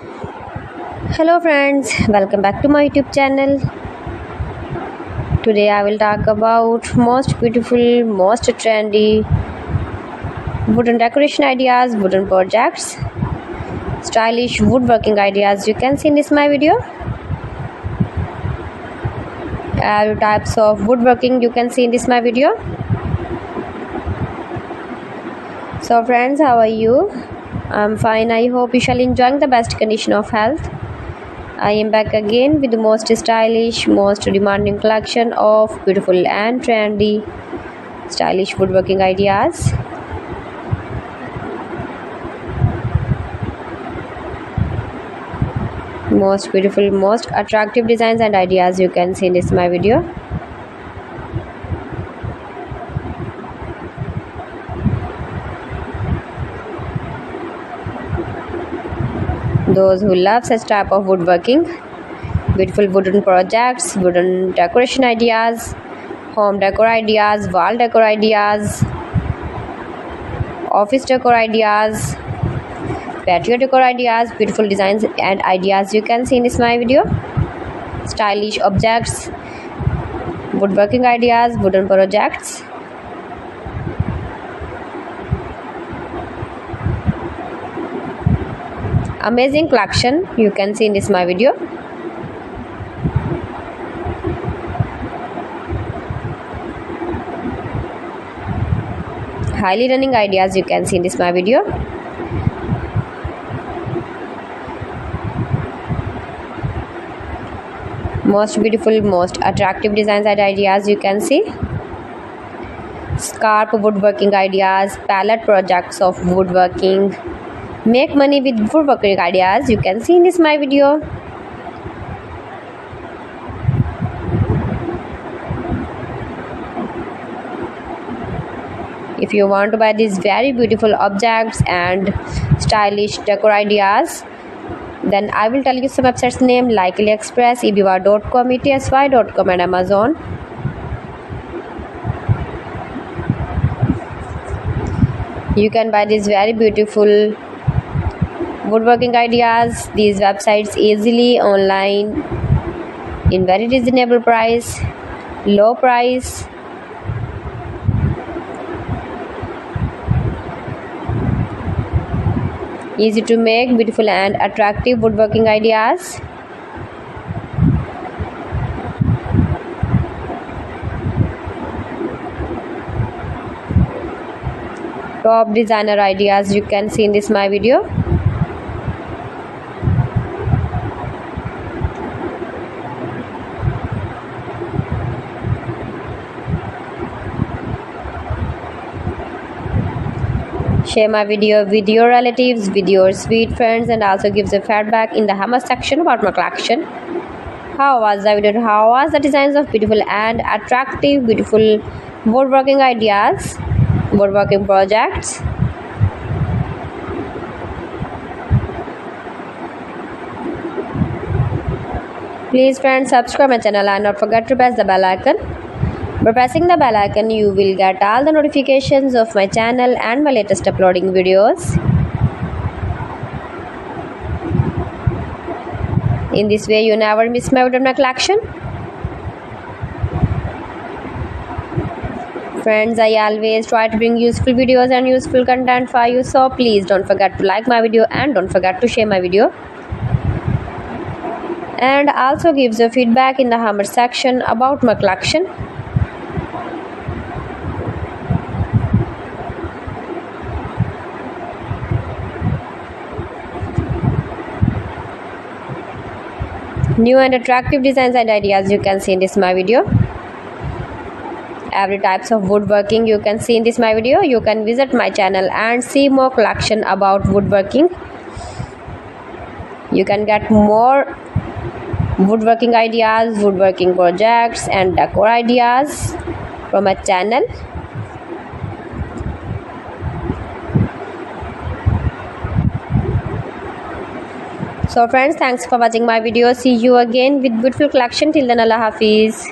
Hello friends, welcome back to my YouTube channel. Today I will talk about most beautiful, most trendy wooden decoration ideas, wooden projects, stylish woodworking ideas you can see in this my video. All types of woodworking you can see in this my video. So friends, how are you? I'm fine. I hope you shall enjoying the best condition of health. I am back again with the most stylish, most demanding collection of beautiful and trendy stylish woodworking ideas. Most beautiful, most attractive designs and ideas you can see in this my video. Those who love such type of woodworking, beautiful wooden projects, wooden decoration ideas, home decor ideas, wall decor ideas, office decor ideas, patio decor ideas, beautiful designs and ideas you can see in this my video. Stylish objects, woodworking ideas, wooden projects. Amazing collection you can see in this my video. Highly running ideas you can see in this my video. Most beautiful, most attractive designs and ideas you can see. Scarp woodworking ideas, palette projects of woodworking. Make money with woodworking ideas you can see in this my video. If you want to buy these very beautiful objects and stylish decor ideas, then I will tell you some websites name like AliExpress, eBay.com, ETSY.com and Amazon. You can buy these very beautiful woodworking ideas, these websites easily online in very reasonable price, low price. Easy to make, beautiful and attractive woodworking ideas. Top designer ideas you can see in this my video. Share my video with your relatives, with your sweet friends, and also give the feedback in the comment section about my collection. How was the video? How was the designs of beautiful and attractive, beautiful woodworking ideas, woodworking projects? Please friends, subscribe my channel and not forget to press the bell icon. By pressing the bell icon, you will get all the notifications of my channel and my latest uploading videos. In this way, you never miss my video collection. Friends, I always try to bring useful videos and useful content for you, so please don't forget to like my video and don't forget to share my video. And also give the feedback in the comment section about my collection. New and attractive designs and ideas you can see in this my video. Every types of woodworking you can see in this my video. You can visit my channel and see more collection about woodworking. You can get more woodworking ideas, woodworking projects and decor ideas from my channel. So friends, thanks for watching my video. See you again with beautiful collection. Till then, Allah Hafiz.